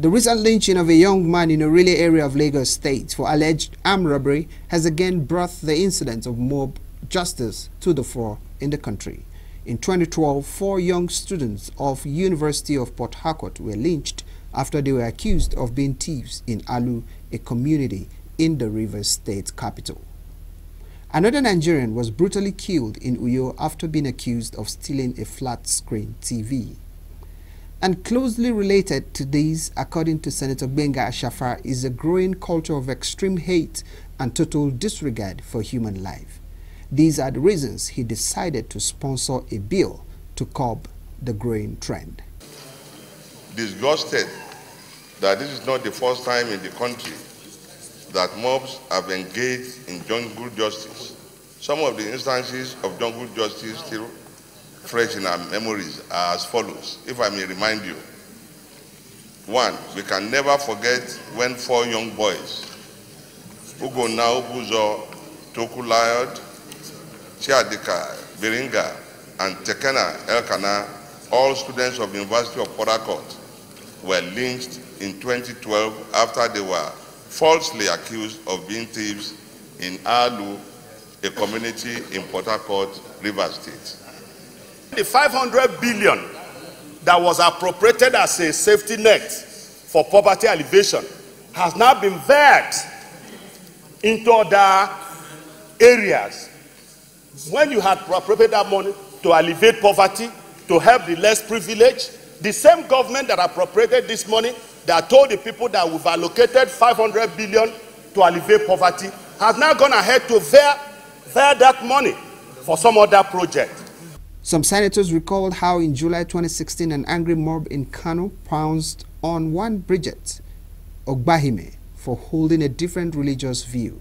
The recent lynching of a young man in a Orile area of Lagos State for alleged armed robbery has again brought the incident of mob justice to the fore in the country. In 2012, 4 young students of University of Port Harcourt were lynched after they were accused of being thieves in Alu, a community in the Rivers State capital. Another Nigerian was brutally killed in Uyo after being accused of stealing a flat-screen TV. And closely related to these, according to Senator Gbenga Ashafar, is a growing culture of extreme hate and total disregard for human life. These are the reasons he decided to sponsor a bill to curb the growing trend. Disgusted that this is not the first time in the country that mobs have engaged in jungle justice. Some of the instances of jungle justice still fresh in our memories are as follows, if I may remind you. 1, we can never forget when 4 young boys, Ugonao Buzo, Tokulayod, Chiadika, Beringa, and Tekena Elkana, all students of the University of Port Harcourt, were lynched in 2012 after they were falsely accused of being thieves in Alu, a community in Port Harcourt, Rivers State. The 500 billion that was appropriated as a safety net for poverty alleviation has now been veered into other areas. When you had appropriated that money to alleviate poverty, to help the less privileged, the same government that appropriated this money, that told the people that we've allocated 500 billion to alleviate poverty, has now gone ahead to veer that money for some other project. Some senators recalled how in July 2016 an angry mob in Kano pounced on one Bridget Ogbahime for holding a different religious view.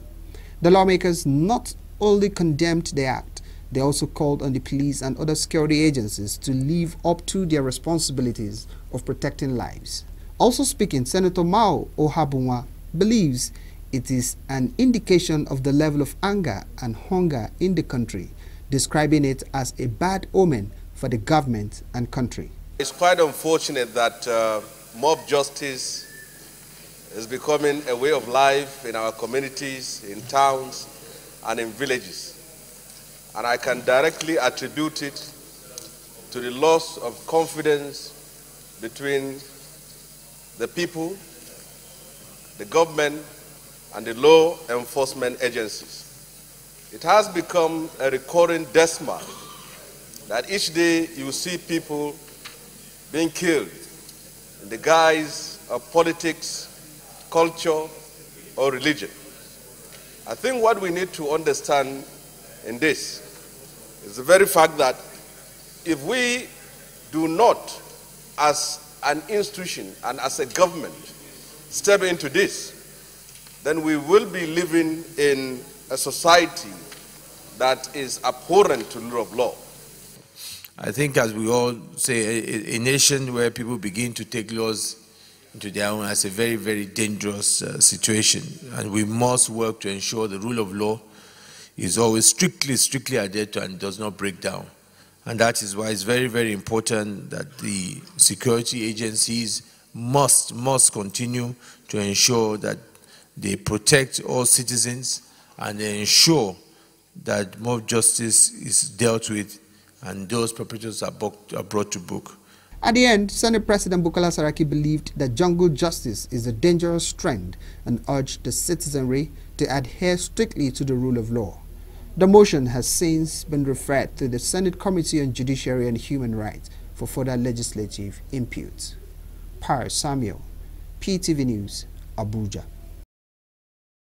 The lawmakers not only condemned the act, they also called on the police and other security agencies to live up to their responsibilities of protecting lives. Also speaking, Senator Mao Ohabunwa believes it is an indication of the level of anger and hunger in the country, describing it as a bad omen for the government and country. It's quite unfortunate that mob justice is becoming a way of life in our communities, in towns, and in villages. And I can directly attribute it to the loss of confidence between the people, the government, and the law enforcement agencies. It has become a recurring death mark that each day you see people being killed in the guise of politics, culture, or religion. I think what we need to understand in this is the very fact that if we do not, as an institution and as a government, step into this, then we will be living in a society that is abhorrent to the rule of law. I think, as we all say, a nation where people begin to take laws into their own is a very, very dangerous situation. And we must work to ensure the rule of law is always strictly adhered to and does not break down. And that is why it's very, very important that the security agencies must continue to ensure that they protect all citizens and ensure that mob justice is dealt with and those perpetrators are brought to book. At the end, Senate President Bukola Saraki believed that jungle justice is a dangerous trend and urged the citizenry to adhere strictly to the rule of law. The motion has since been referred to the Senate Committee on Judiciary and Human Rights for further legislative input. Par Samuel, PTV News, Abuja.